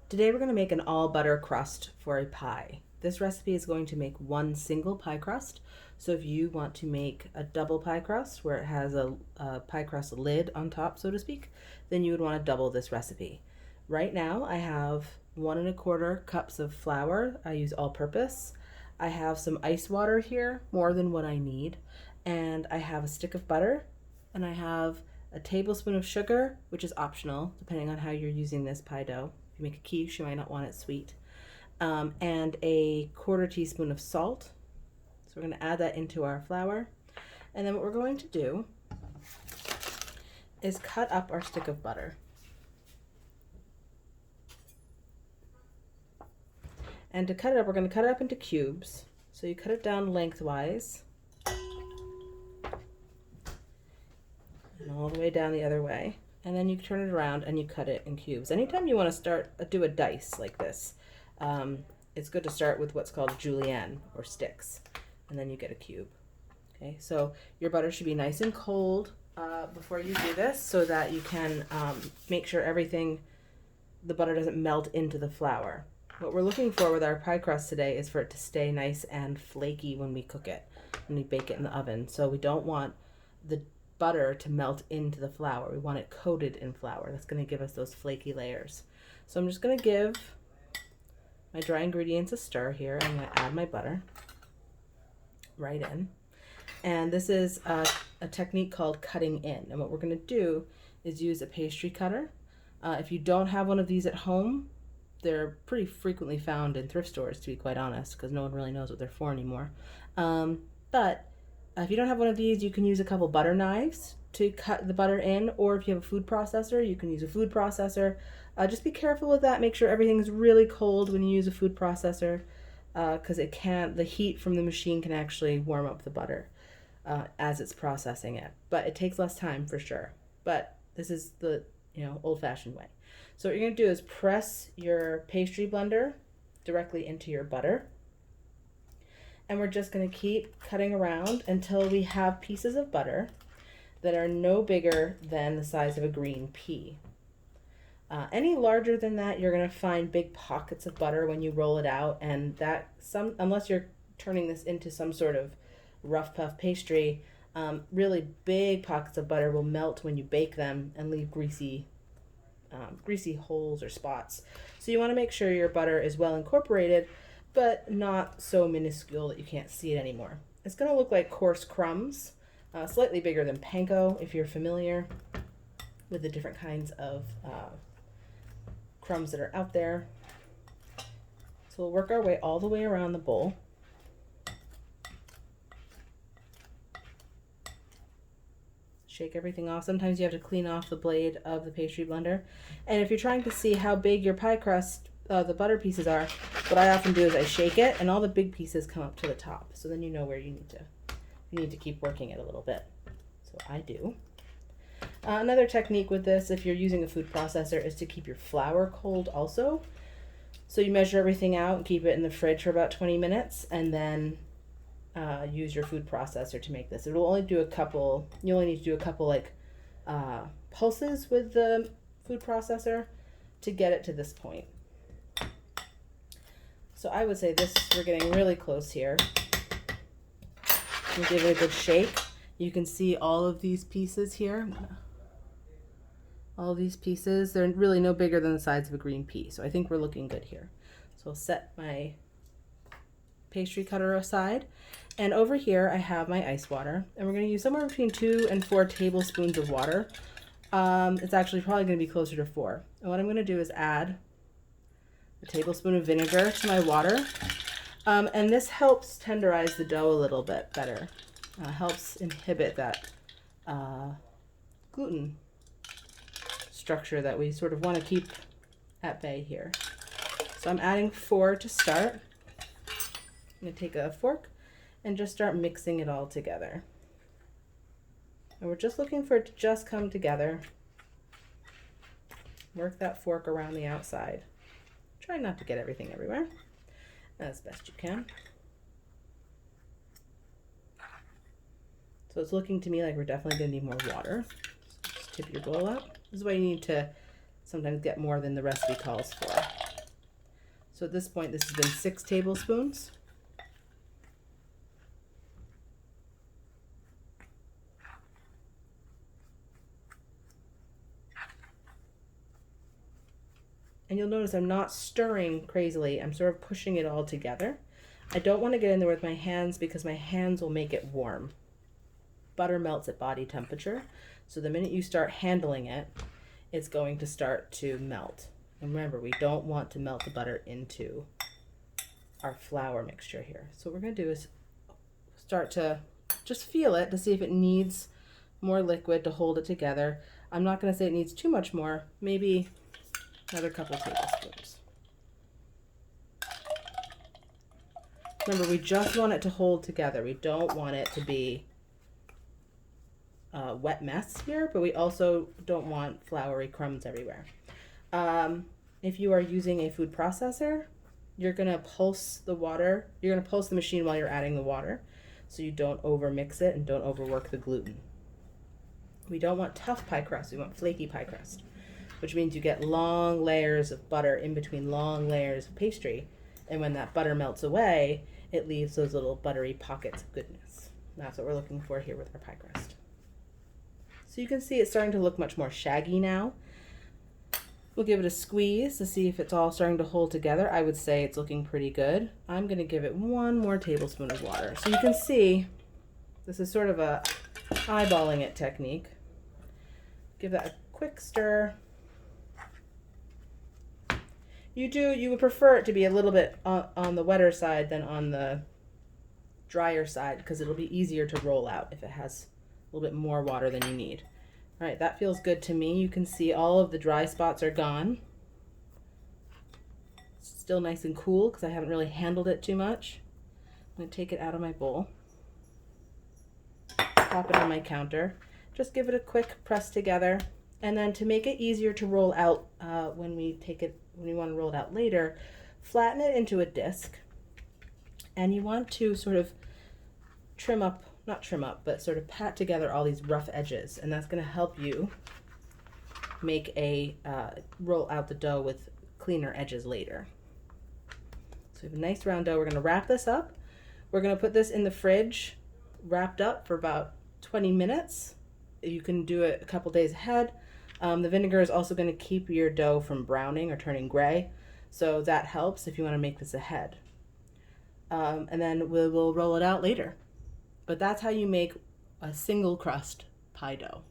Today we're going to make an all butter crust for a pie. This recipe is going to make one single pie crust. So if you want to make a double pie crust where it has a pie crust lid on top, so to speak, then you would want to double this recipe. Right now I have 1¼ cups of flour. I use all purpose. I have some ice water here, more than what I need. And I have a stick of butter, and I have a tablespoon of sugar, which is optional depending on how you're using this pie dough. If you make a quiche, you might not want it sweet. And a 1/4 teaspoon of salt. So we're going to add that into our flour. And then what we're going to do is cut up our stick of butter. And to cut it up, we're going to cut it up into cubes. So you cut it down lengthwise. And all the way down the other way. And then you turn it around and you cut it in cubes. Anytime you want to do a dice like this, it's good to start with what's called julienne or sticks, and then you get a cube. Okay, so your butter should be nice and cold before you do this, so that you can make sure the butter doesn't melt into the flour. What we're looking for with our pie crust today is for it to stay nice and flaky when we cook it, when we bake it in the oven. So we don't want the butter to melt into the flour. We want it coated in flour. That's going to give us those flaky layers. So I'm just going to give my dry ingredients a stir here. I'm going to add my butter right in. And this is a technique called cutting in. And what we're going to do is use a pastry cutter. If you don't have one of these at home, they're pretty frequently found in thrift stores, to be quite honest, because no one really knows what they're for anymore. But if you don't have one of these, you can use a couple butter knives to cut the butter in, or if you have a food processor, you can use a food processor. Just be careful with that. Make sure everything's really cold when you use a food processor, because the heat from the machine can actually warm up the butter as it's processing it. But it takes less time for sure. But this is the old-fashioned way. So what you're going to do is press your pastry blender directly into your butter. And we're just going to keep cutting around until we have pieces of butter that are no bigger than the size of a green pea. Any larger than that, you're going to find big pockets of butter when you roll it out, and unless you're turning this into some sort of rough puff pastry, really big pockets of butter will melt when you bake them and leave greasy holes or spots. So you want to make sure your butter is well incorporated, but not so minuscule that you can't see it anymore. It's going to look like coarse crumbs, slightly bigger than panko if you're familiar with the different kinds of crumbs that are out there. So we'll work our way all the way around the bowl. Shake everything off. Sometimes you have to clean off the blade of the pastry blender. And if you're trying to see how big your pie crust, the butter pieces are, what I often do is I shake it and all the big pieces come up to the top. So then you know where you need to keep working it a little bit. So I do. Another technique with this, if you're using a food processor, is to keep your flour cold also. So you measure everything out and keep it in the fridge for about 20 minutes, and then use your food processor to make this. It will only do you only need to do a couple pulses with the food processor to get it to this point. So I would say we're getting really close here. You give it a good shake. You can see all of these pieces here. All of these pieces, they're really no bigger than the size of a green pea. So I think we're looking good here. So I'll set my pastry cutter aside. And over here I have my ice water. And we're going to use somewhere between 2 and 4 tablespoons of water. It's actually probably going to be closer to 4. And what I'm going to do is add a tablespoon of vinegar to my water. And this helps tenderize the dough a little bit better. Helps inhibit that gluten structure that we sort of want to keep at bay here. So I'm adding 4 to start. I'm going to take a fork and just start mixing it all together. And we're just looking for it to just come together. Work that fork around the outside. Try not to get everything everywhere, as best you can. So it's looking to me like we're definitely going to need more water. So just tip your bowl up. This is why you need to sometimes get more than the recipe calls for. So at this point, this has been 6 tablespoons. And you'll notice I'm not stirring crazily. I'm sort of pushing it all together. I don't want to get in there with my hands because my hands will make it warm. Butter melts at body temperature. So the minute you start handling it, it's going to start to melt. And remember, we don't want to melt the butter into our flour mixture here. So what we're going to do is start to just feel it to see if it needs more liquid to hold it together. I'm not going to say it needs too much more, maybe another couple tablespoons. Remember, we just want it to hold together. We don't want it to be a wet mess here, but we also don't want floury crumbs everywhere. If you are using a food processor, you're going to pulse the water. You're going to pulse the machine while you're adding the water so you don't over mix it and don't overwork the gluten. We don't want tough pie crust. We want flaky pie crust, which means you get long layers of butter in between long layers of pastry. And when that butter melts away, it leaves those little buttery pockets of goodness. That's what we're looking for here with our pie crust. So you can see it's starting to look much more shaggy now. We'll give it a squeeze to see if it's all starting to hold together. I would say it's looking pretty good. I'm going to give it 1 more tablespoon of water. So you can see this is sort of a eyeballing it technique. Give that a quick stir. You would prefer it to be a little bit on the wetter side than on the drier side because it'll be easier to roll out if it has a little bit more water than you need. All right, that feels good to me. You can see all of the dry spots are gone. It's still nice and cool because I haven't really handled it too much. I'm going to take it out of my bowl. Pop it on my counter. Just give it a quick press together. And then to make it easier to roll out when we want to roll it out later, flatten it into a disc. And you want to sort of but sort of pat together all these rough edges. And that's going to help you make roll out the dough with cleaner edges later. So we have a nice round dough. We're going to wrap this up. We're going to put this in the fridge wrapped up for about 20 minutes. You can do it a couple days ahead. The vinegar is also going to keep your dough from browning or turning gray. So that helps if you want to make this ahead. And then we'll roll it out later. But that's how you make a single crust pie dough.